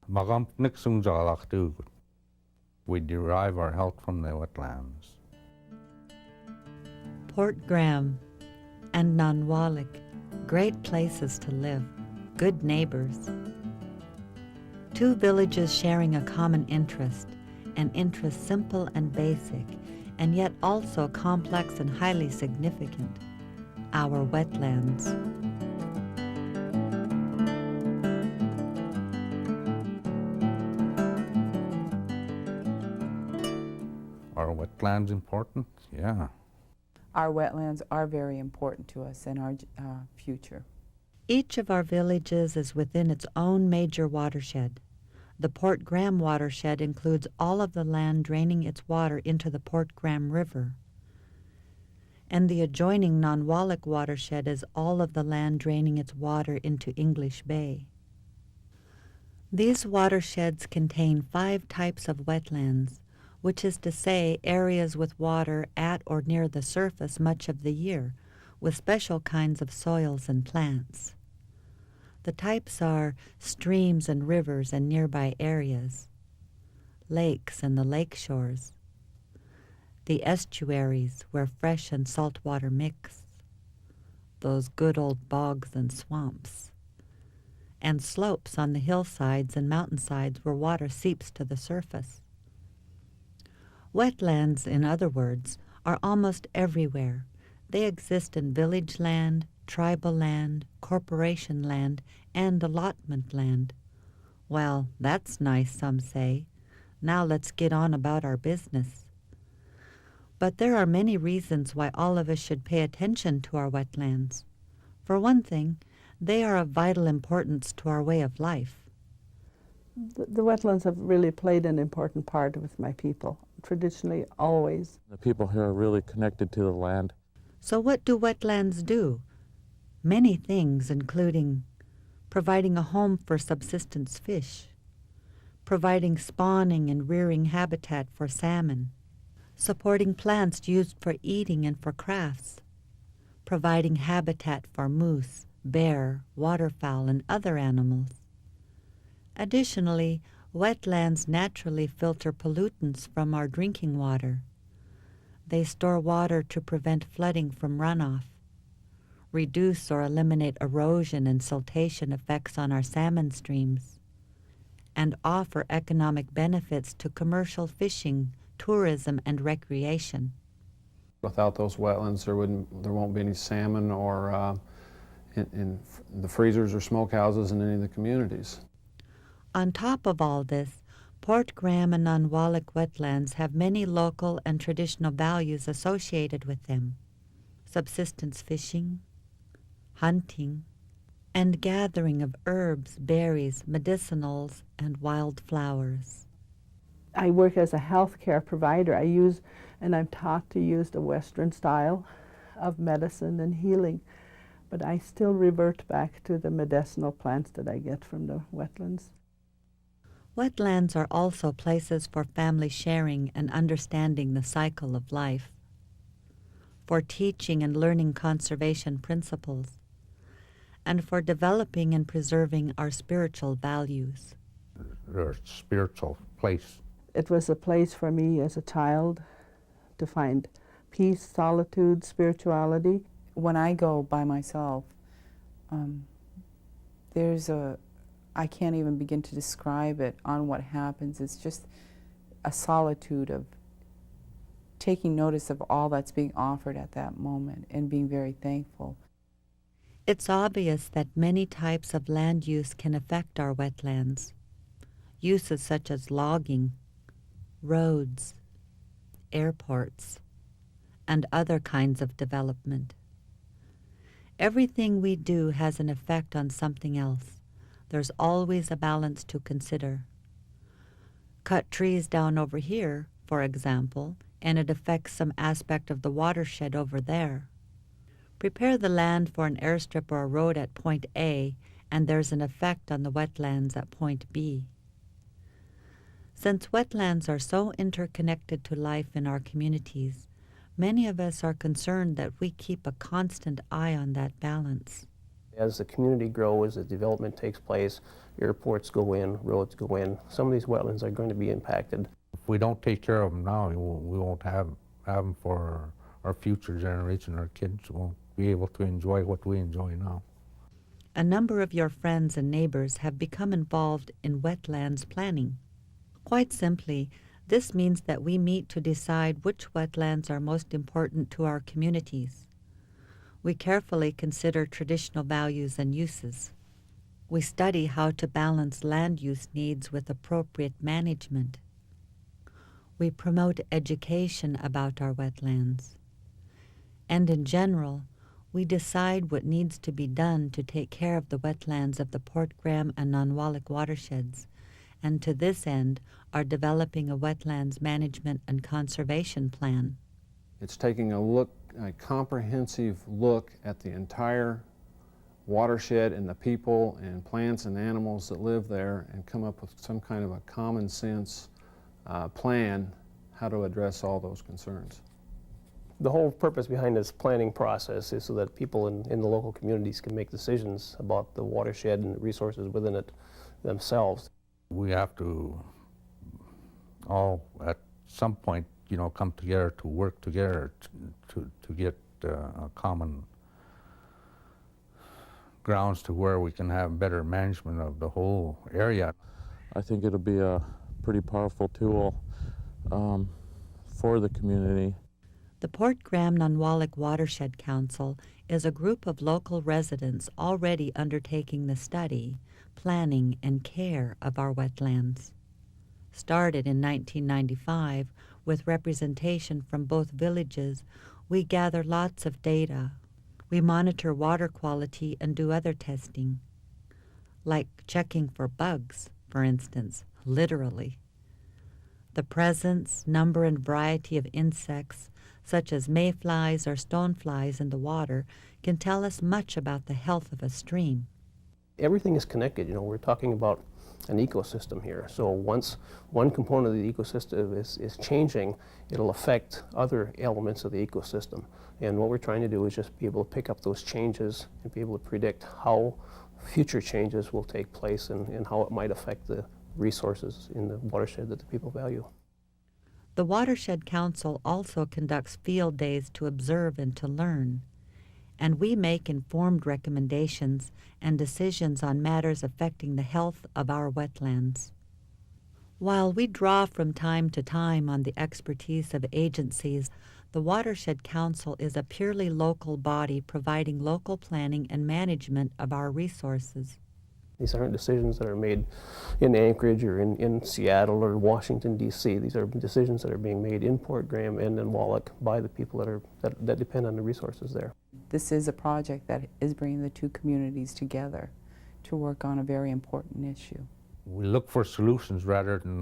Magamp sung jalak. We derive our health from the wetlands. Port Graham and Nanwalek, great places to live, good neighbors. Two villages sharing a common interest, an interest simple and basic, and yet also complex and highly significant, our wetlands. Are wetlands important? Yeah. Our wetlands are very important to us and our future. Each of our villages is within its own major watershed. The Port Graham watershed includes all of the land draining its water into the Port Graham River. And the adjoining Nanwalek Watershed is all of the land draining its water into English Bay. These watersheds contain 5 types of wetlands, which is to say areas with water at or near the surface much of the year, with special kinds of soils and plants. The types are streams and rivers and nearby areas, lakes and the lake shores, the estuaries where fresh and salt water mix, those good old bogs and swamps, and slopes on the hillsides and mountainsides where water seeps to the surface. Wetlands, in other words, are almost everywhere. They exist in village land, tribal land, corporation land, and allotment land. Well, that's nice, some say. Now let's get on about our business. But there are many reasons why all of us should pay attention to our wetlands. For one thing, they are of vital importance to our way of life. The wetlands have really played an important part with my people, traditionally, always. The people here are really connected to the land. So what do wetlands do? Many things, including providing a home for subsistence fish, providing spawning and rearing habitat for salmon, supporting plants used for eating and for crafts, providing habitat for moose, bear, waterfowl, and other animals. Additionally, wetlands naturally filter pollutants from our drinking water. They store water to prevent flooding from runoff, reduce or eliminate erosion and siltation effects on our salmon streams, and offer economic benefits to commercial fishing, tourism, and recreation. Without those wetlands, there won't be any salmon or in the freezers or smokehouses in any of the communities. On top of all this, Port Graham and Nanwalek wetlands have many local and traditional values associated with them: subsistence fishing, hunting, and gathering of herbs, berries, medicinals, and wild flowers. I work as a healthcare provider. I use, and I'm taught to use the Western style of medicine and healing, but I still revert back to the medicinal plants that I get from the wetlands. Wetlands are also places for family sharing and understanding the cycle of life, for teaching and learning conservation principles, and for developing and preserving our spiritual values. Their spiritual place. It was a place for me as a child to find peace, solitude, spirituality. When I go by myself, I can't even begin to describe it on what happens. It's just a solitude of taking notice of all that's being offered at that moment and being very thankful. It's obvious that many types of land use can affect our wetlands. Uses such as logging, roads, airports, and other kinds of development. Everything we do has an effect on something else. There's always a balance to consider. Cut trees down over here, for example, and it affects some aspect of the watershed over there. Prepare the land for an airstrip or a road at point A, and there's an effect on the wetlands at point B. Since wetlands are so interconnected to life in our communities, many of us are concerned that we keep a constant eye on that balance. As the community grows, as development takes place, airports go in, roads go in, some of these wetlands are going to be impacted. If we don't take care of them now, we won't have them for our future generation. Our kids won't be able to enjoy what we enjoy now. A number of your friends and neighbors have become involved in wetlands planning. Quite simply, this means that we meet to decide which wetlands are most important to our communities. We carefully consider traditional values and uses. We study how to balance land use needs with appropriate management. We promote education about our wetlands. And in general, we decide what needs to be done to take care of the wetlands of the Port Graham and Nanwalek watersheds, and to this end are developing a wetlands management and conservation plan. It's taking a comprehensive look at the entire watershed and the people and plants and animals that live there and come up with some kind of a common sense plan how to address all those concerns. The whole purpose behind this planning process is so that people in the local communities can make decisions about the watershed and the resources within it themselves. We have to all, at some point, come together to work together to get a common grounds to where we can have better management of the whole area. I think it'll be a pretty powerful tool for the community. The Port Graham Nanwalek Watershed Council is a group of local residents already undertaking the study, planning, and care of our wetlands. Started in 1995 with representation from both villages, we gather lots of data. We monitor water quality and do other testing, like checking for bugs, for instance, literally. The presence, number, and variety of insects, such as mayflies or stoneflies in the water, can tell us much about the health of a stream. Everything is connected. We're talking about an ecosystem here. So once one component of the ecosystem is changing, it'll affect other elements of the ecosystem. And what we're trying to do is just be able to pick up those changes and be able to predict how future changes will take place and how it might affect the resources in the watershed that the people value. The Watershed Council also conducts field days to observe and to learn, and we make informed recommendations and decisions on matters affecting the health of our wetlands. While we draw from time to time on the expertise of agencies, the Watershed Council is a purely local body providing local planning and management of our resources. These aren't decisions that are made in Anchorage or in Seattle or Washington, D.C. These are decisions that are being made in Port Graham and in Nanwalek by the people that depend on the resources there. This is a project that is bringing the two communities together to work on a very important issue. We look for solutions rather than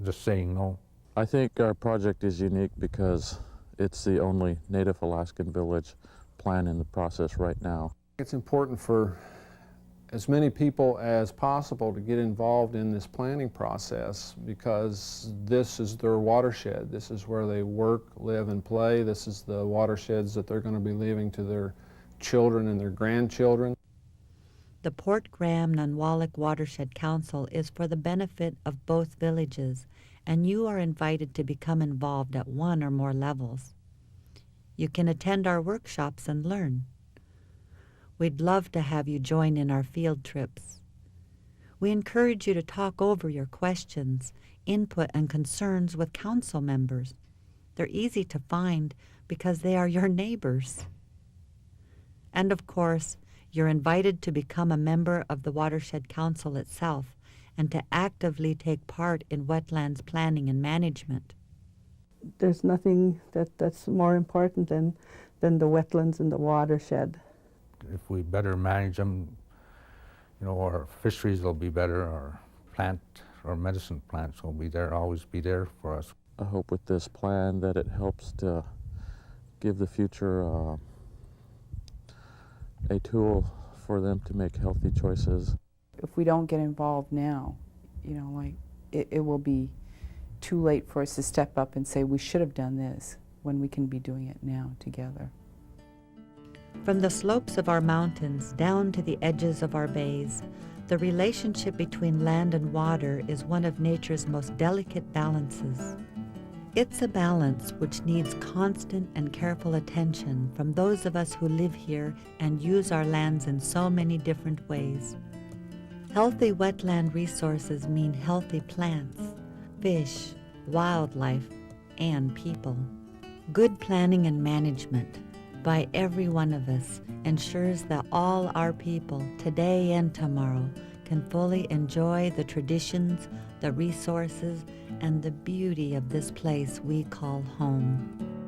just saying no. I think our project is unique because it's the only Native Alaskan village plan in the process right now. It's important for as many people as possible to get involved in this planning process because this is their watershed. This is where they work, live, and play. This is the watersheds that they're going to be leaving to their children and their grandchildren. The Port Graham Nanwalek Watershed Council is for the benefit of both villages, and you are invited to become involved at one or more levels. You can attend our workshops and learn. We'd love to have you join in our field trips. We encourage you to talk over your questions, input, and concerns with council members. They're easy to find because they are your neighbors. And of course, you're invited to become a member of the Watershed Council itself and to actively take part in wetlands planning and management. There's nothing that's more important than the wetlands and the watershed. If we better manage them, our fisheries will be better, our plant or medicine plants will be there, always be there for us. I hope with this plan that it helps to give the future a tool for them to make healthy choices. If we don't get involved now, it will be too late for us to step up and say we should have done this when we can be doing it now together. From the slopes of our mountains down to the edges of our bays, the relationship between land and water is one of nature's most delicate balances. It's a balance which needs constant and careful attention from those of us who live here and use our lands in so many different ways. Healthy wetland resources mean healthy plants, fish, wildlife, and people. Good planning and management by every one of us ensures that all our people, today and tomorrow, can fully enjoy the traditions, the resources, and the beauty of this place we call home.